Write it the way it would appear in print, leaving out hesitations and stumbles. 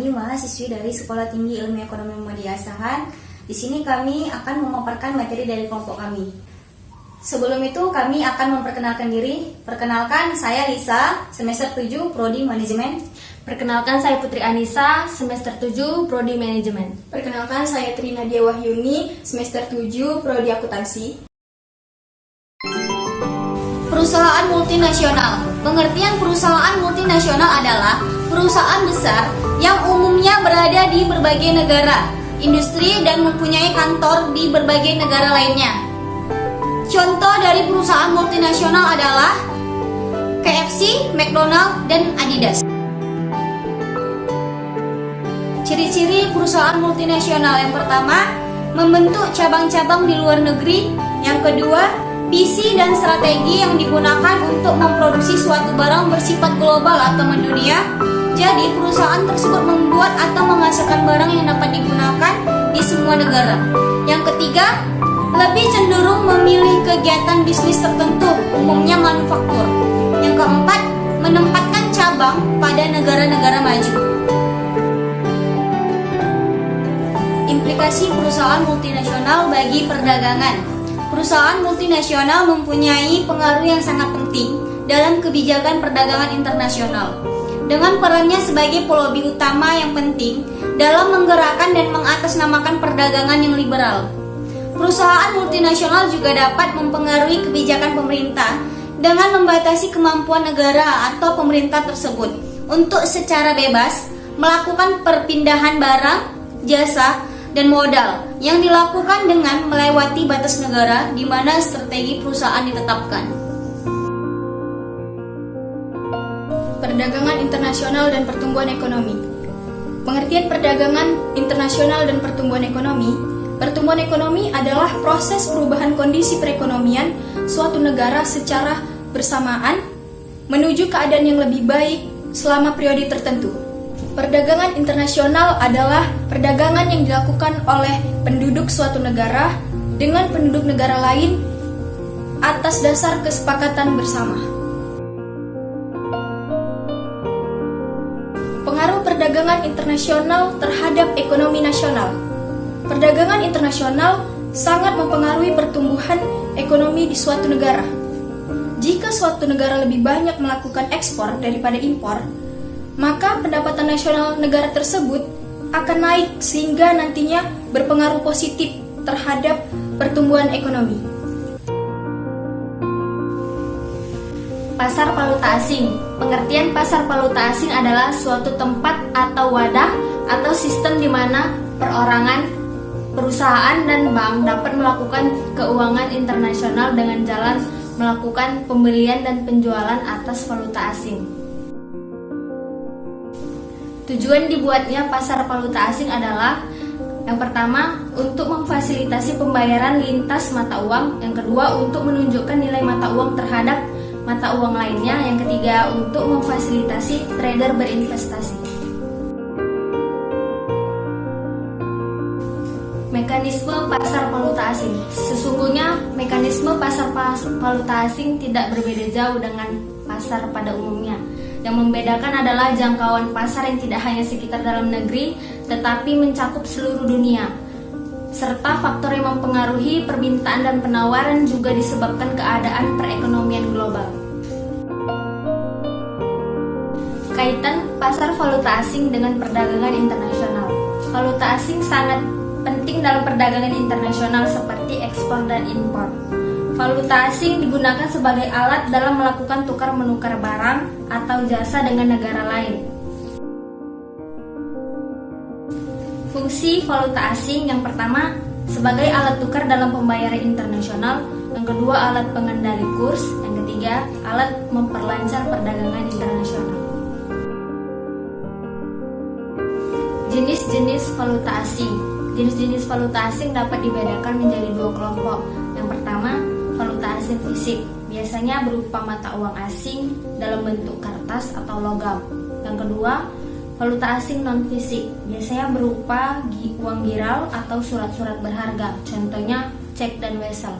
kami mahasiswi dari Sekolah Tinggi Ilmu Ekonomi Muhammadiyah Asahan. Di sini kami akan memaparkan materi dari kelompok kami. Sebelum itu kami akan memperkenalkan diri. Perkenalkan, saya Lisa, semester 7 Prodi Manajemen. Perkenalkan, saya Putri Anissa, semester 7 Prodi Manajemen. Perkenalkan, saya Trina Dia Wahyuni, semester 7 Prodi Akuntansi. Perusahaan multinasional. Pengertian perusahaan multinasional adalah perusahaan besar yang umumnya berada di berbagai negara, industri, dan mempunyai kantor di berbagai negara lainnya. Contoh dari perusahaan multinasional adalah KFC, McDonald, dan Adidas. Ciri-ciri perusahaan multinasional: yang pertama, membentuk cabang-cabang di luar negeri. Yang kedua, visi dan strategi yang digunakan untuk memproduksi suatu barang bersifat global atau mendunia. Jadi, perusahaan tersebut membuat atau menghasilkan barang yang dapat digunakan di semua negara. Yang ketiga, lebih cenderung memilih kegiatan bisnis tertentu, umumnya manufaktur. Yang keempat, menempatkan cabang pada negara-negara maju. Implikasi perusahaan multinasional bagi perdagangan. Perusahaan multinasional mempunyai pengaruh yang sangat penting dalam kebijakan perdagangan internasional. Dengan perannya sebagai pelobi utama yang penting dalam menggerakkan dan mengatasnamakan perdagangan yang liberal. Perusahaan multinasional juga dapat mempengaruhi kebijakan pemerintah dengan membatasi kemampuan negara atau pemerintah tersebut untuk secara bebas melakukan perpindahan barang, jasa, dan modal yang dilakukan dengan melewati batas negara di mana strategi perusahaan ditetapkan. Perdagangan internasional dan pertumbuhan ekonomi. Pengertian perdagangan internasional dan pertumbuhan ekonomi. Pertumbuhan ekonomi adalah proses perubahan kondisi perekonomian suatu negara secara bersamaan menuju keadaan yang lebih baik selama periode tertentu. Perdagangan internasional adalah perdagangan yang dilakukan oleh penduduk suatu negara dengan penduduk negara lain atas dasar kesepakatan bersama. Pengaruh perdagangan internasional terhadap ekonomi nasional. Perdagangan internasional sangat mempengaruhi pertumbuhan ekonomi di suatu negara. Jika suatu negara lebih banyak melakukan ekspor daripada impor, maka pendapatan nasional negara tersebut akan naik sehingga nantinya berpengaruh positif terhadap pertumbuhan ekonomi. Pasar valuta asing. Pengertian pasar valuta asing adalah suatu tempat atau wadah atau sistem di mana perorangan, perusahaan, dan bank dapat melakukan keuangan internasional dengan jalan melakukan pembelian dan penjualan atas valuta asing. Tujuan dibuatnya pasar valuta asing adalah: yang pertama, untuk memfasilitasi pembayaran lintas mata uang. Yang kedua, untuk menunjukkan nilai mata uang terhadap mata uang lainnya. Yang ketiga, untuk memfasilitasi trader berinvestasi. Mekanisme pasar valuta asing. Sesungguhnya, mekanisme pasar valuta asing tidak berbeda jauh dengan pasar pada umumnya. Yang membedakan adalah jangkauan pasar yang tidak hanya sekitar dalam negeri, tetapi mencakup seluruh dunia. Serta faktor yang mempengaruhi permintaan dan penawaran juga disebabkan keadaan perekonomian global. Kaitan pasar valuta asing dengan perdagangan internasional. Valuta asing sangat penting dalam perdagangan internasional seperti ekspor dan impor. Valuta asing digunakan sebagai alat dalam melakukan tukar-menukar barang atau jasa dengan negara lain. Fungsi valuta asing: yang pertama, sebagai alat tukar dalam pembayaran internasional. Yang kedua, alat pengendali kurs. Yang ketiga, alat memperlancar perdagangan internasional. Jenis-jenis valuta asing. Jenis-jenis valuta asing dapat dibedakan menjadi dua kelompok. Yang pertama, valuta asing fisik, biasanya berupa mata uang asing dalam bentuk kertas atau logam. Yang kedua, valuta asing non-fisik, biasanya berupa uang giral atau surat-surat berharga, contohnya cek dan wesel.